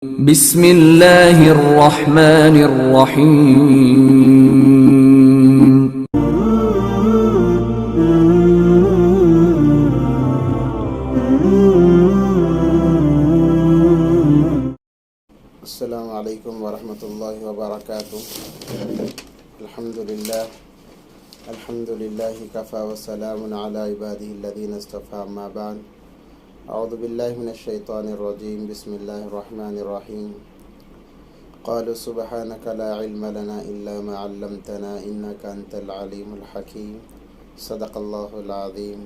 بسم اللہ الرحمن الرحیم۔ السلام علیکم ورحمۃ اللہ وبرکاتہ۔ الحمدللہ کفی وسلام علی عبادہ الذین اصطفی، اما بعد، اعوذ باللہ من الشیطان الرجیم، بسم اللہ الرحمن الرحیم۔ قالوا سبحانک لا علم لنا الا ما علمتنا انک انت العلیم الحکیم، صدق اللہ العظیم۔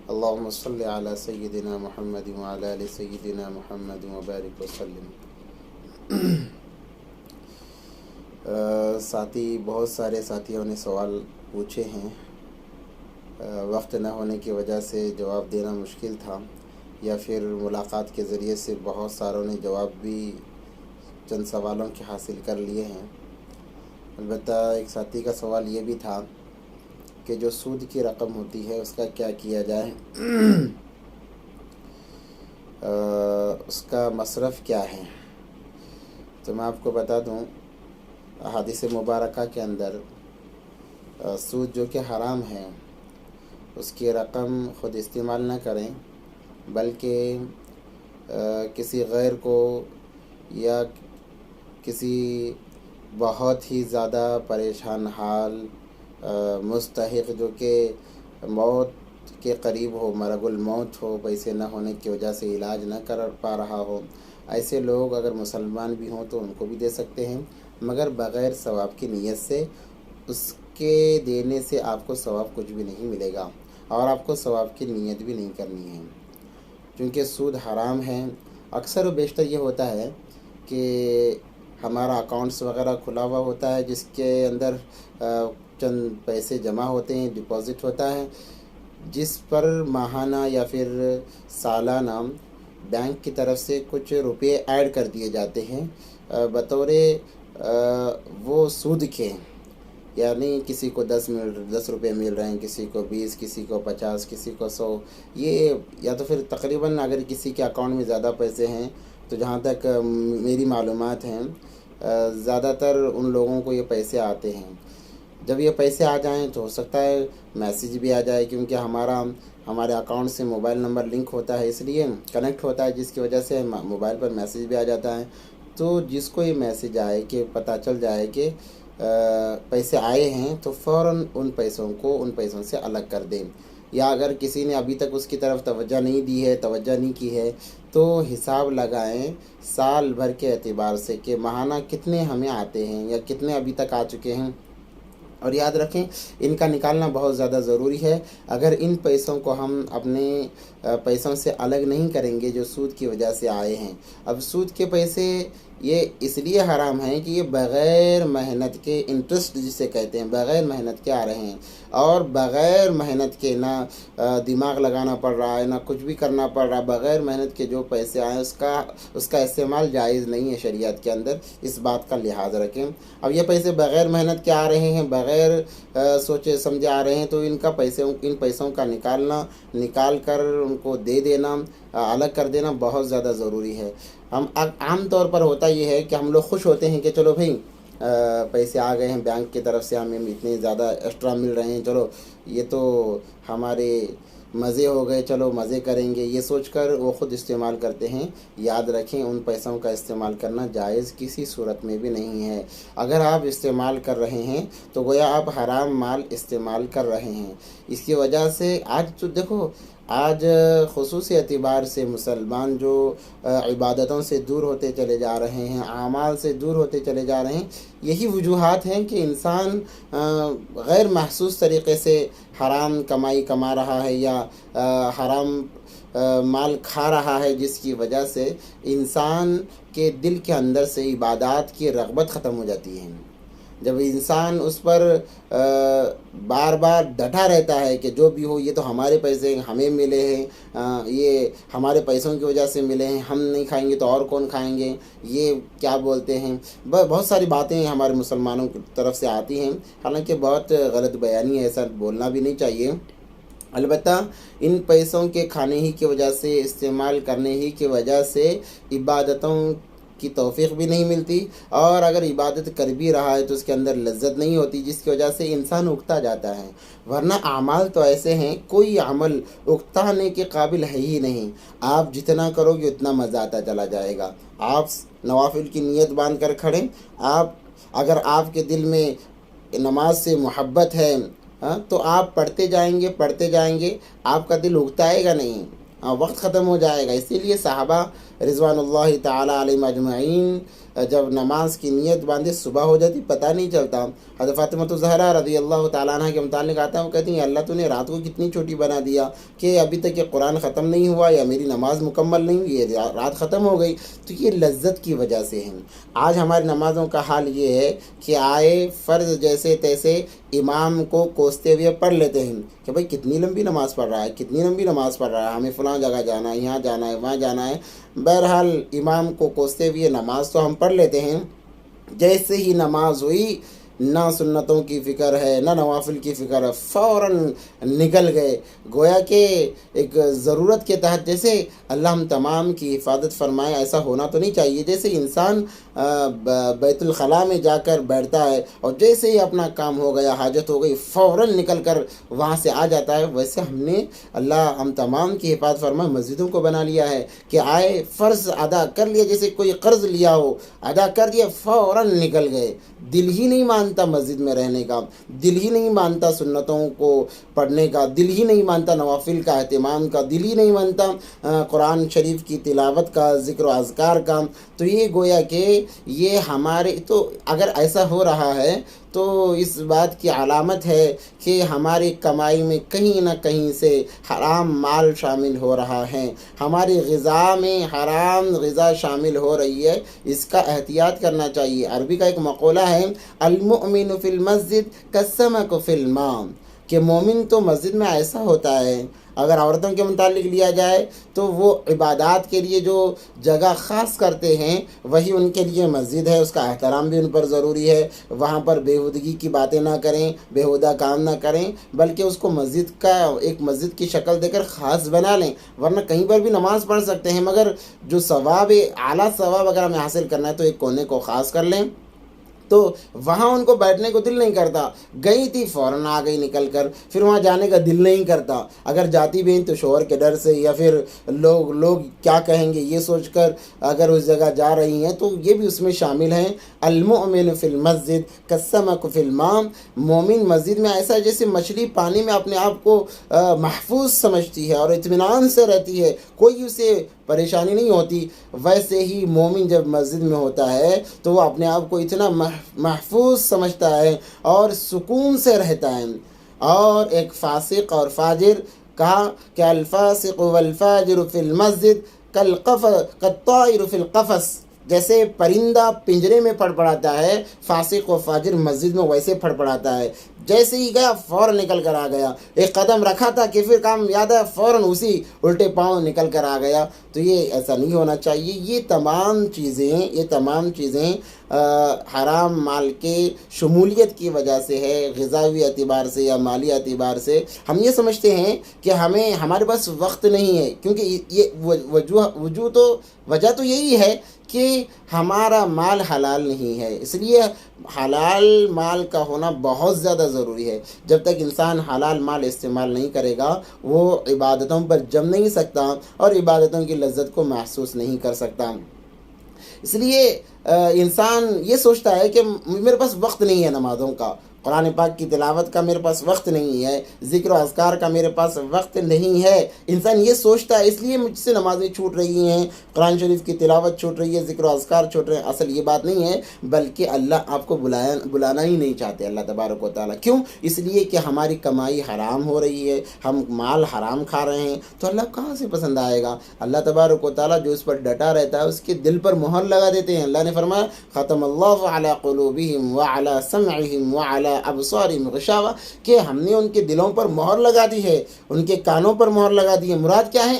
اللہم صلی علی سیدنا محمد وعلی آل سیدنا محمد وبارک وسلم۔ بہت سارے ساتھیوں نے سوال پوچھے ہیں، وقت نہ ہونے کی وجہ سے جواب دینا مشکل تھا، یا پھر ملاقات کے ذریعے سے بہت ساروں نے جواب بھی چند سوالوں کے حاصل کر لیے ہیں۔ البتہ ایک ساتھی کا سوال یہ بھی تھا کہ جو سود کی رقم ہوتی ہے اس کا کیا کیا جائے، اس کا مصرف کیا ہے۔ تو میں آپ کو بتا دوں، احادیث مبارکہ کے اندر سود جو کہ حرام ہے، اس کی رقم خود استعمال نہ کریں، بلکہ کسی غیر کو یا کسی بہت ہی زیادہ پریشان حال مستحق جو کہ موت کے قریب ہو، مرگ الموت ہو، پیسے نہ ہونے کی وجہ سے علاج نہ کر پا رہا ہو، ایسے لوگ اگر مسلمان بھی ہوں تو ان کو بھی دے سکتے ہیں، مگر بغیر ثواب کی نیت سے۔ اس کے دینے سے آپ کو ثواب کچھ بھی نہیں ملے گا، اور آپ کو ثواب کی نیت بھی نہیں کرنی ہے، کیونکہ سود حرام ہے۔ اکثر و بیشتر یہ ہوتا ہے کہ ہمارا اکاؤنٹس وغیرہ کھلا ہوا ہوتا ہے، جس کے اندر چند پیسے جمع ہوتے ہیں، ڈپازٹ ہوتا ہے، جس پر ماہانہ یا پھر سالانہ بینک کی طرف سے کچھ روپے ایڈ کر دیے جاتے ہیں بطور وہ سود کے، یعنی کسی کو 10 روپے مل رہے ہیں، کسی کو 20، کسی کو 50، کسی کو 100۔ یہ یا تو پھر تقریباً اگر کسی کے اکاؤنٹ میں زیادہ پیسے ہیں تو جہاں تک میری معلومات ہیں، زیادہ تر ان لوگوں کو یہ پیسے آتے ہیں۔ جب یہ پیسے آ جائیں تو ہو سکتا ہے میسیج بھی آ جائے، کیونکہ ہمارے اکاؤنٹ سے موبائل نمبر لنک ہوتا ہے، اس لیے کنیکٹ ہوتا ہے، جس کی وجہ سے موبائل پر میسیج بھی آ جاتا ہے۔ تو جس کو یہ میسیج آئے کہ پتہ چل جائے کہ پیسے آئے ہیں، تو فوراً ان پیسوں سے الگ کر دیں، یا اگر کسی نے ابھی تک اس کی طرف توجہ نہیں کی ہے تو حساب لگائیں سال بھر کے اعتبار سے کہ ماہانہ کتنے ہمیں آتے ہیں یا کتنے ابھی تک آ چکے ہیں، اور یاد رکھیں ان کا نکالنا بہت زیادہ ضروری ہے۔ اگر ان پیسوں کو ہم اپنے پیسوں سے الگ نہیں کریں گے جو سود کی وجہ سے آئے ہیں، اب سود کے پیسے یہ اس لیے حرام ہیں کہ یہ بغیر محنت کے، انٹرسٹ جسے کہتے ہیں، بغیر محنت کے آ رہے ہیں، اور بغیر محنت کے نہ دماغ لگانا پڑ رہا ہے، نہ کچھ بھی کرنا پڑ رہا ہے، بغیر محنت کے جو پیسے آئے اس کا استعمال جائز نہیں ہے شریعت کے اندر، اس بات کا لحاظ رکھیں۔ اب یہ پیسے بغیر محنت کے آ رہے ہیں، بغیر سوچے سمجھے آ رہے ہیں، تو ان پیسوں کا نکال کر ان کو دے دینا، الگ کر دینا بہت زیادہ ضروری ہے۔ ہم عام طور پر ہوتا یہ ہے کہ ہم لوگ خوش ہوتے ہیں کہ چلو بھائی پیسے آ گئے ہیں بینک کی طرف سے، ہمیں اتنے زیادہ ایکسٹرا مل رہے ہیں، چلو یہ تو ہمارے مزے ہو گئے، چلو مزے کریں گے، یہ سوچ کر وہ خود استعمال کرتے ہیں۔ یاد رکھیں ان پیسوں کا استعمال کرنا جائز کسی صورت میں بھی نہیں ہے۔ اگر آپ استعمال کر رہے ہیں تو گویا آپ حرام مال استعمال کر رہے ہیں۔ اس کی وجہ سے آج تو دیکھو، آج خصوصی اعتبار سے مسلمان جو عبادتوں سے دور ہوتے چلے جا رہے ہیں، اعمال سے دور ہوتے چلے جا رہے ہیں، یہی وجوہات ہیں کہ انسان غیر محسوس طریقے سے حرام کمائی کما رہا ہے یا حرام مال کھا رہا ہے، جس کی وجہ سے انسان کے دل کے اندر سے عبادات کی رغبت ختم ہو جاتی ہے۔ جب انسان اس پر بار بار ڈٹا رہتا ہے کہ جو بھی ہو یہ تو ہمارے پیسے ہمیں ملے ہیں، یہ ہمارے پیسوں کی وجہ سے ملے ہیں، ہم نہیں کھائیں گے تو اور کون کھائیں گے، یہ کیا بولتے ہیں، بہت ساری باتیں ہمارے مسلمانوں کی طرف سے آتی ہیں، حالانکہ بہت غلط بیانی ہے، ایسا بولنا بھی نہیں چاہیے۔ البتہ ان پیسوں کے کھانے ہی کی وجہ سے، استعمال کرنے ہی کی وجہ سے عبادتوں کی توفیق بھی نہیں ملتی، اور اگر عبادت کر بھی رہا ہے تو اس کے اندر لذت نہیں ہوتی، جس کی وجہ سے انسان اکتا جاتا ہے۔ ورنہ اعمال تو ایسے ہیں، کوئی عمل اکتانے کے قابل ہے ہی نہیں، آپ جتنا کرو گے اتنا مزہ آتا چلا جائے گا۔ آپ نوافل کی نیت باندھ کر کھڑے، اگر آپ کے دل میں نماز سے محبت ہے تو آپ پڑھتے جائیں گے، آپ کا دل اکتائے گا نہیں، وقت ختم ہو جائے گا۔ اسی لیے صحابہ رضوان اللہ تعالیٰ علیہم اجمعین جب نماز کی نیت باندھے صبح ہو جاتی پتہ نہیں چلتا۔ حضرت فاطمہ الزہرا رضی اللہ تعالیٰ عنہ کے متعلق آتا ہے، وہ کہتی ہیں اللہ تو نے رات کو کتنی چھوٹی بنا دیا کہ ابھی تک یہ قرآن ختم نہیں ہوا یا میری نماز مکمل نہیں ہوئی، یہ رات ختم ہو گئی۔ تو یہ لذت کی وجہ سے ہیں۔ آج ہماری نمازوں کا حال یہ ہے کہ آئے فرض جیسے تیسے امام کو کوستے ہوئے پڑھ لیتے ہیں کہ بھائی کتنی لمبی نماز پڑھ رہا ہے، ہمیں فلاں جگہ جانا ہے، یہاں جانا ہے، وہاں جانا ہے۔ بہرحال امام کو کوستے ہوئے نماز تو ہم پڑھ لیتے ہیں، جیسے ہی نماز ہوئی نہ سنتوں کی فکر ہے نہ نوافل کی فکر ہے، فوراً نکل گئے۔ گویا کہ ایک ضرورت کے تحت، جیسے اللہ ہم تمام کی حفاظت فرمائے، ایسا ہونا تو نہیں چاہیے جیسے انسان بیت الخلاء میں جا کر بیٹھتا ہے اور جیسے ہی اپنا کام ہو گیا، حاجت ہو گئی، فوراً نکل کر وہاں سے آ جاتا ہے، ویسے ہم تمام کی حفاظت فرمائے مسجدوں کو بنا لیا ہے کہ آئے فرض ادا کر لیا، جیسے کوئی قرض لیا ہو ادا کر دیا، فوراً نکل گئے۔ دل ہی نہیں مانتا مسجد میں رہنے کا، دل ہی نہیں مانتا سنتوں کو پڑھنے کا، دل ہی نہیں مانتا نوافل کا اہتمام کا، دل ہی نہیں مانتا قرآن شریف کی تلاوت کا، ذکر و اذکار کا۔ تو یہ گویا کہ یہ ہمارے، تو اگر ایسا ہو رہا ہے تو اس بات کی علامت ہے کہ ہماری کمائی میں کہیں نہ کہیں سے حرام مال شامل ہو رہا ہے، ہماری غذا میں حرام غذا شامل ہو رہی ہے، اس کا احتیاط کرنا چاہیے۔ عربی کا ایک مقولہ ہے، المؤمن فی المسجد کالسمک فی الماء، کہ مومن تو مسجد میں ایسا ہوتا ہے۔ اگر عورتوں کے متعلق لیا جائے تو وہ عبادات کے لیے جو جگہ خاص کرتے ہیں وہی ان کے لیے مسجد ہے، اس کا احترام بھی ان پر ضروری ہے، وہاں پر بےہودگی کی باتیں نہ کریں، بےہودہ کام نہ کریں، بلکہ اس کو ایک مسجد کی شکل دے کر خاص بنا لیں۔ ورنہ کہیں پر بھی نماز پڑھ سکتے ہیں، مگر جو ثواب، اعلیٰ ثواب اگر ہمیں حاصل کرنا ہے تو ایک کونے کو خاص کر لیں۔ تو وہاں ان کو بیٹھنے کو دل نہیں کرتا، گئی تھی فوراً آ گئی نکل کر، پھر وہاں جانے کا دل نہیں کرتا، اگر جاتی بھی ہیں تو شوہر کے ڈر سے یا پھر لوگ کیا کہیں گے یہ سوچ کر اگر اس جگہ جا رہی ہیں، تو یہ بھی اس میں شامل ہیں۔ المؤمن فی المسجد کالسمک فی الماء، مومن مسجد میں ایسا جیسے مچھلی پانی میں اپنے آپ کو محفوظ سمجھتی ہے اور اطمینان سے رہتی ہے، کوئی اسے پریشانی نہیں ہوتی، ویسے ہی مومن جب مسجد میں ہوتا ہے تو وہ اپنے آپ کو اتنا محفوظ سمجھتا ہے اور سکون سے رہتا ہے۔ اور ایک فاسق اور فاجر کہا کہ الفاسق والفاجر فی المسجد کالطائر فی القفص، جیسے پرندہ پنجرے میں پھڑپڑاتا ہے، فاسق و فاجر مسجد میں ویسے پھڑپڑاتا ہے، جیسے ہی گیا فوراً نکل کر آ گیا، ایک قدم رکھا تھا کہ پھر کام یاد ہے فوراً اسی الٹے پاؤں نکل کر آ گیا۔ تو یہ ایسا نہیں ہونا چاہیے۔ یہ تمام چیزیں حرام مال کے شمولیت کی وجہ سے ہے، غذائی اعتبار سے یا مالی اعتبار سے۔ ہم یہ سمجھتے ہیں کہ ہمارے پاس وقت نہیں ہے، کیونکہ یہ وجہ تو یہی ہے کہ ہمارا مال حلال نہیں ہے، اس لیے حلال مال کا ہونا بہت زیادہ ضروری ہے۔ جب تک انسان حلال مال استعمال نہیں کرے گا وہ عبادتوں پر جم نہیں سکتا اور عبادتوں کی لذت کو محسوس نہیں کر سکتا۔ اس لیے انسان یہ سوچتا ہے کہ میرے پاس وقت نہیں ہے نمازوں کا، قرآن پاک کی تلاوت کا میرے پاس وقت نہیں ہے، ذکر و اذکار کا میرے پاس وقت نہیں ہے، انسان یہ سوچتا ہے، اس لیے مجھ سے نمازیں چھوٹ رہی ہیں، قرآن شریف کی تلاوت چھوٹ رہی ہے، ذکر و اذکار چھوٹ رہے ہیں۔ اصل یہ بات نہیں ہے، بلکہ اللہ آپ کو بلانا ہی نہیں چاہتے، اللہ تبارک و تعالیٰ۔ کیوں؟ اس لیے کہ ہماری کمائی حرام ہو رہی ہے، ہم مال حرام کھا رہے ہیں، تو اللہ کہاں سے پسند آئے گا؟ اللہ تبارک و تعالیٰ جو اس پر ڈٹا رہتا ہے اس کے دل پر مہر لگا دیتے ہیں۔ اللہ نے فرمایا ختم اللہ علی قلوبہم وعلی سمعہم وعلی ابصارہم غشاوہ، کہ ہم نے ان کے دلوں پر مہر لگا دی ہے، ان کے کانوں پر مہر لگا دی ہے۔ مراد کیا ہے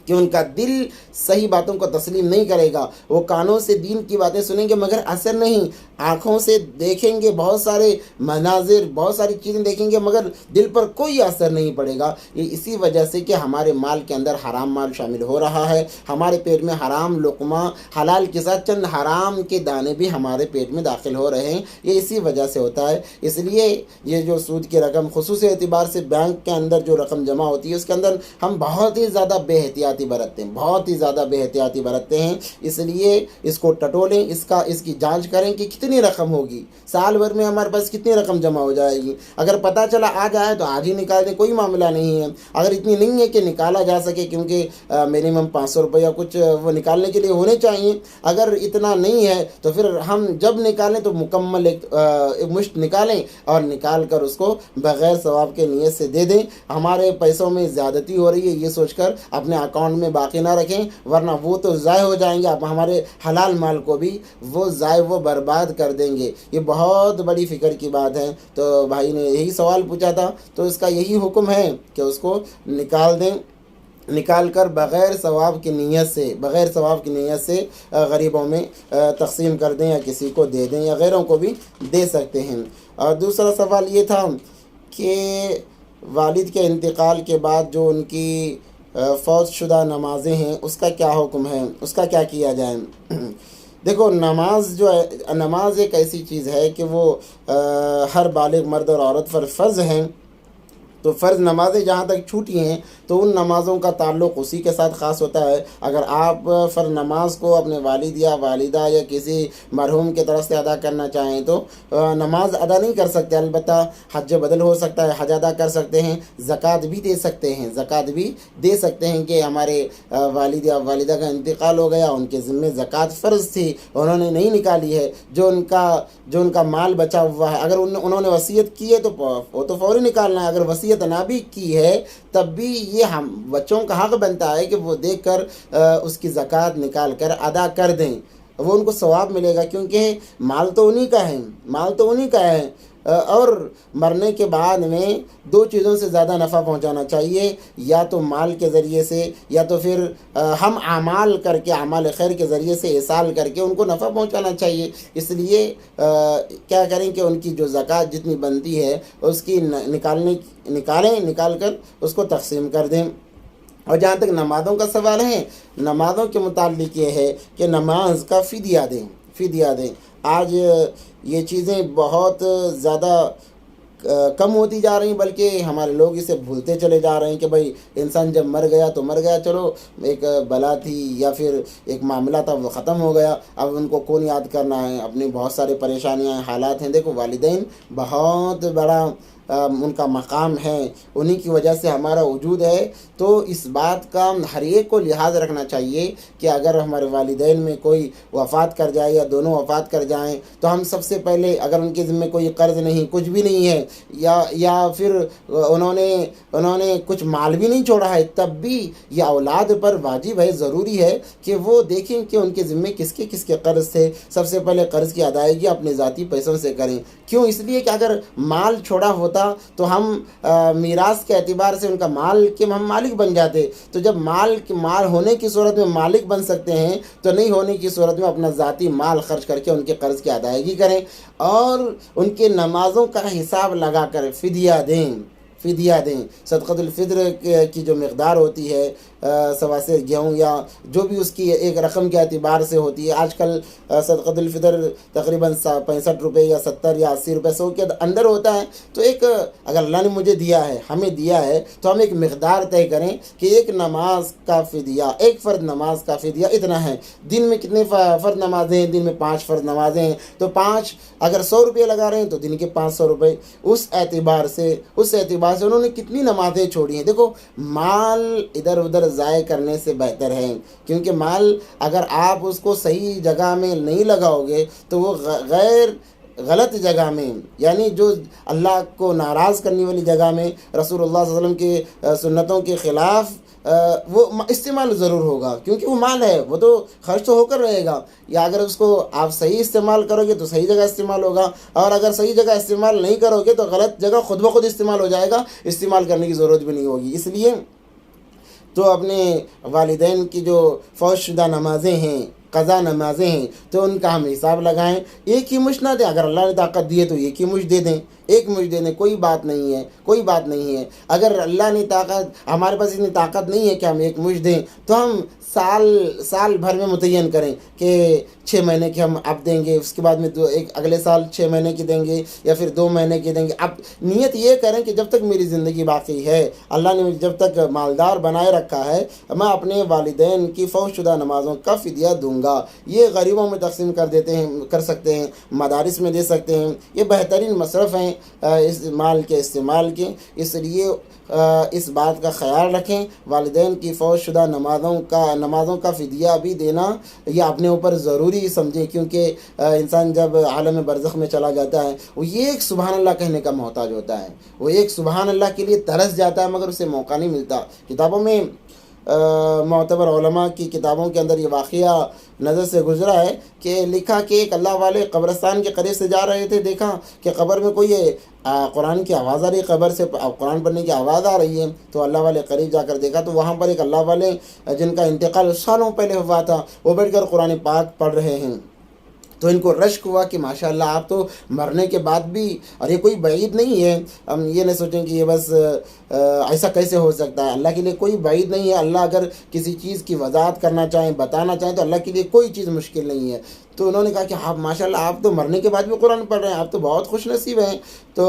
کہ ان کا دل صحیح باتوں کو تسلیم نہیں کرے گا، وہ کانوں سے دین کی باتیں سنیں گے مگر اثر نہیں، آنکھوں سے دیکھیں گے بہت سارے مناظر، بہت ساری چیزیں دیکھیں گے مگر دل پر کوئی اثر نہیں پڑے گا۔ یہ اسی وجہ سے کہ ہمارے مال کے اندر حرام مال شامل ہو رہا ہے، ہمارے پیٹ میں حرام لقمہ، حلال کے ساتھ چند حرام کے دانے بھی ہمارے پیٹ میں داخل ہو رہے ہیں، یہ اسی وجہ سے ہوتا ہے۔ اس لیے یہ جو سود کی رقم خصوصی اعتبار سے بینک کے اندر جو رقم جمع ہوتی ہے اس کے اندر ہم بہت ہی زیادہ بے احتیاطی برتتے ہیں، بہت ہی زیادہ بے احتیاطی برتتے ہیں۔ اس لیے اس کو ٹٹولیں، اس کی جانچ کریں کہ کتنی رقم ہوگی، سال بھر میں ہمارے پاس کتنی رقم جمع ہو جائے گی۔ اگر پتہ چلا آج آئے تو آج ہی نکال دیں، کوئی معاملہ نہیں ہے۔ اگر اتنی نہیں ہے کہ نکالا جا سکے، کیونکہ منیمم 500 روپیہ کچھ وہ نکالنے کے لیے ہونے چاہیے، اگر اتنا نہیں ہے تو پھر ہم جب نکالیں تو مکمل ایک مشت نکالیں اور نکال کر اس کو بغیر ثواب کے نیت سے دے دیں۔ ہمارے پیسوں میں زیادتی ہو رہی ہے یہ سوچ کر اپنے اکاؤنٹ میں باقی نہ رکھیں، ورنہ وہ تو ضائع ہو جائیں گے، اب ہمارے حلال مال کو بھی وہ ضائع، وہ برباد کر دیں گے۔ یہ بہت بڑی فکر کی بات ہے۔ تو بھائی نے یہی سوال پوچھا تھا، تو اس کا یہی حکم ہے کہ اس کو نکال دیں، نکال کر بغیر ثواب کی نیت سے غریبوں میں تقسیم کر دیں، یا کسی کو دے دیں، یا غیروں کو بھی دے سکتے ہیں۔ اور دوسرا سوال یہ تھا کہ والد کے انتقال کے بعد جو ان کی فوت شدہ نمازیں ہیں اس کا کیا حکم ہے، اس کا کیا کیا جائے؟ دیکھو، نماز ایک ایسی چیز ہے کہ وہ ہر بالغ مرد اور عورت پر فرض ہیں، تو فرض نمازیں جہاں تک چھوٹی ہیں تو ان نمازوں کا تعلق اسی کے ساتھ خاص ہوتا ہے۔ اگر آپ فرض نماز کو اپنے والد یا والدہ یا کسی مرحوم کی طرف سے ادا کرنا چاہیں تو نماز ادا نہیں کر سکتے، البتہ حج بدل ہو سکتا ہے، حج ادا کر سکتے ہیں، زکوٰۃ بھی دے سکتے ہیں کہ ہمارے والد یا والدہ کا انتقال ہو گیا، ان کے ذمہ زکوٰۃ فرض تھی، انہوں نے نہیں نکالی ہے، جو ان کا مال بچا ہوا ہے، اگر انہوں نے وصیت کی ہے تو وہ تو فوری نکالنا ہے، اگر وصیت نہ بھی کی ہے تب بھی یہ ہم بچوں کا حق بنتا ہے کہ وہ دیکھ کر اس کی زکوٰۃ نکال کر ادا کر دیں، وہ ان کو ثواب ملے گا، کیونکہ مال تو انہی کا ہے۔ اور مرنے کے بعد میں دو چیزوں سے زیادہ نفع پہنچانا چاہیے، یا تو مال کے ذریعے سے، یا تو پھر ہم اعمال کر کے، اعمال خیر کے ذریعے سے احسان کر کے ان کو نفع پہنچانا چاہیے۔ اس لیے کیا کریں کہ ان کی جو زکوٰۃ جتنی بنتی ہے اس کی نکال کر اس کو تقسیم کر دیں۔ اور جہاں تک نمازوں کا سوال ہے، نمازوں کے متعلق یہ ہے کہ نماز کا فدیہ دیں۔ آج یہ چیزیں بہت زیادہ کم ہوتی جا رہی ہیں، بلکہ ہمارے لوگ اسے بھولتے چلے جا رہے ہیں کہ بھائی انسان جب مر گیا تو مر گیا، چلو ایک بلا تھی یا پھر ایک معاملہ تھا وہ ختم ہو گیا، اب ان کو کون یاد کرنا ہے، اپنی بہت سارے پریشانیاں ہیں، حالات ہیں۔ دیکھو، والدین بہت بڑا ان کا مقام ہے، انہی کی وجہ سے ہمارا وجود ہے، تو اس بات کا ہر ایک کو لحاظ رکھنا چاہیے کہ اگر ہمارے والدین میں کوئی وفات کر جائے یا دونوں وفات کر جائیں تو ہم سب سے پہلے، اگر ان کے ذمہ کوئی قرض نہیں، کچھ بھی نہیں ہے، یا پھر انہوں نے کچھ مال بھی نہیں چھوڑا ہے، تب بھی یہ اولاد پر واجب ہے، ضروری ہے کہ وہ دیکھیں کہ ان کے ذمہ کس کے قرض تھے، سب سے پہلے قرض کی ادائیگی اپنے ذاتی پیسوں سے کریں۔ کیوں؟ اس لیے کہ اگر مال چھوڑا ہوتا تو ہم میراث کے اعتبار سے ان کا مال کے ہم مالک بن جاتے، تو جب مال ہونے کی صورت میں مالک بن سکتے ہیں تو نہیں ہونے کی صورت میں اپنا ذاتی مال خرچ کر کے ان کے قرض کی ادائیگی کریں، اور ان کے نمازوں کا حساب لگا کر فدیہ دیں۔ صدقۃ الفطر کی جو مقدار ہوتی ہے، سوا سے گیہوں یا جو بھی اس کی ایک رقم کے اعتبار سے ہوتی ہے، آج کل صدقۃ الفطر تقریباً 65 روپے یا 70 یا 80 روپے 100 کے اندر ہوتا ہے، تو اگر اللہ نے مجھے دیا ہے، ہمیں دیا ہے، تو ہم ایک مقدار طے کریں کہ ایک نماز کا فدیہ، ایک فرض نماز کا فدیہ اتنا ہے۔ دن میں کتنے فرض نمازیں ہیں؟ دن میں 5 فرض نمازیں ہیں، تو 5 اگر 100 روپے لگا رہے ہیں تو دن کے 500 روپے، اس اعتبار سے انہوں نے کتنی نمازیں چھوڑی ہیں۔ دیکھو، مال ادھر ادھر ضائع کرنے سے بہتر ہے، کیونکہ مال اگر آپ اس کو صحیح جگہ میں نہیں لگاؤ گے تو وہ غلط جگہ میں، یعنی جو اللہ کو ناراض کرنے والی جگہ میں، رسول اللہ صلی اللہ علیہ وسلم کی سنتوں کے خلاف وہ استعمال ضرور ہوگا، کیونکہ وہ مال ہے، وہ تو خرچ تو ہو کر رہے گا۔ یا اگر اس کو آپ صحیح استعمال کرو گے تو صحیح جگہ استعمال ہوگا، اور اگر صحیح جگہ استعمال نہیں کرو گے تو غلط جگہ خود بخود استعمال ہو جائے گا، استعمال کرنے کی ضرورت بھی نہیں ہوگی۔ اس لیے تو اپنے والدین کی جو فوت شدہ نمازیں ہیں، قضا نمازیں ہیں، تو ان کا ہم حساب لگائیں۔ ایک ہی مشت نہ دیں، اگر اللہ نے طاقت دی ہے تو ایک ہی مشت دے دیں، ایک مشت دے دیں، کوئی بات نہیں ہے، کوئی بات نہیں ہے۔ اگر اللہ نے ہمارے پاس اتنی طاقت نہیں ہے کہ ہم ایک مشت دیں، تو ہم سال بھر میں متعین کریں کہ 6 مہینے کی ہم اب دیں گے، اس کے بعد میں اگلے سال 6 مہینے کی دیں گے، یا پھر 2 مہینے کی دیں گے۔ اب نیت یہ کریں کہ جب تک میری زندگی باقی ہے، اللہ نے جب تک مالدار بنائے رکھا ہے، میں اپنے والدین کی فوت شدہ نمازوں کا فدیہ دوں گا۔ یہ غریبوں میں تقسیم کر سکتے ہیں، مدارس میں دے سکتے ہیں، یہ بہترین مصرف ہیں اس مال کے استعمال کے۔ اس لیے اس بات کا خیال رکھیں، والدین کی فوت شدہ نمازوں کا فدیہ بھی دینا یہ اپنے اوپر ضروری سمجھیں، کیونکہ انسان جب عالم برزخ میں چلا جاتا ہے، وہ یہ ایک سبحان اللہ کہنے کا محتاج ہوتا ہے، وہ ایک سبحان اللہ کے لیے ترس جاتا ہے، مگر اسے موقع نہیں ملتا۔ کتابوں میں معتبر علماء کی کتابوں کے اندر یہ واقعہ نظر سے گزرا ہے کہ لکھا کہ ایک اللہ والے قبرستان کے قریب سے جا رہے تھے، دیکھا کہ قبر میں کوئی قرآن کی آواز آ رہی، قبر سے قرآن پڑھنے کی آواز آ رہی ہے، تو اللہ والے قریب جا کر دیکھا تو وہاں پر ایک اللہ والے جن کا انتقال سالوں پہلے ہوا تھا، وہ بیٹھ کر قرآن پاک پڑھ رہے ہیں۔ تو ان کو رشک ہوا کہ ماشاءاللہ آپ تو مرنے کے بعد بھی، اور یہ کوئی بعید نہیں ہے، ہم یہ نہ سوچیں کہ یہ بس ایسا کیسے ہو سکتا ہے، اللہ کے لیے کوئی بعید نہیں ہے۔ اللہ اگر کسی چیز کی وضاحت کرنا چاہیں، بتانا چاہیں، تو اللہ کے لیے کوئی چیز مشکل نہیں ہے۔ تو انہوں نے کہا کہ آپ ماشاءاللہ آپ تو مرنے کے بعد بھی قرآن پڑھ رہے ہیں، آپ تو بہت خوش نصیب ہیں۔ تو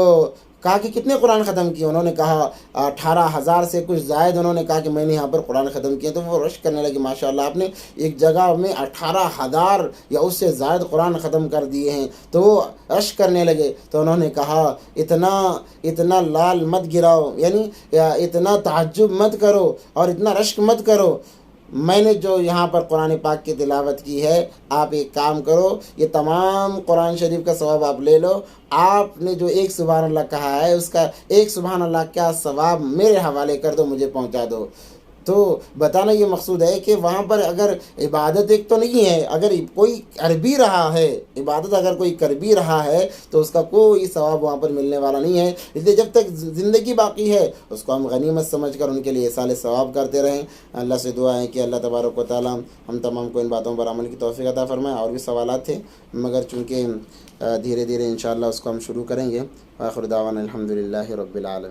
کہا کہ کتنے قرآن ختم کیے؟ انہوں نے کہا 18,000 سے کچھ زائد۔ انہوں نے کہا کہ میں نے یہاں پر قرآن ختم کیے، تو وہ رشک کرنے لگے، ماشاءاللہ آپ نے ایک جگہ میں 18,000 یا اس سے زائد قرآن ختم کر دیے ہیں۔ تو وہ رشک کرنے لگے۔ تو انہوں نے کہا اتنا لال مت گراؤ، یعنی اتنا تعجب مت کرو اور اتنا رشک مت کرو، میں نے جو یہاں پر قرآن پاک کی تلاوت کی ہے، آپ ایک کام کرو، یہ تمام قرآن شریف کا ثواب آپ لے لو، آپ نے جو ایک سبحان اللہ کہا ہے اس کا ایک سبحان اللہ کا ثواب میرے حوالے کر دو، مجھے پہنچا دو۔ تو بتانا یہ مقصود ہے کہ وہاں پر اگر عبادت ایک تو نہیں ہے، اگر کوئی کر بھی رہا ہے عبادت، اگر کوئی کر بھی رہا ہے تو اس کا کوئی ثواب وہاں پر ملنے والا نہیں ہے۔ اس لیے جب تک زندگی باقی ہے اس کو ہم غنیمت سمجھ کر ان کے لیے ایصال ثواب کرتے رہیں۔ اللہ سے دعا ہے کہ اللہ تبارک و تعالیٰ ہم تمام کو ان باتوں پر عمل کی توفیق عطا فرمائے۔ اور بھی سوالات تھے، مگر چونکہ دھیرے دھیرے انشاءاللہ اس کو ہم شروع کریں گے۔ آخر دعوانا الحمدللہ رب العالمین۔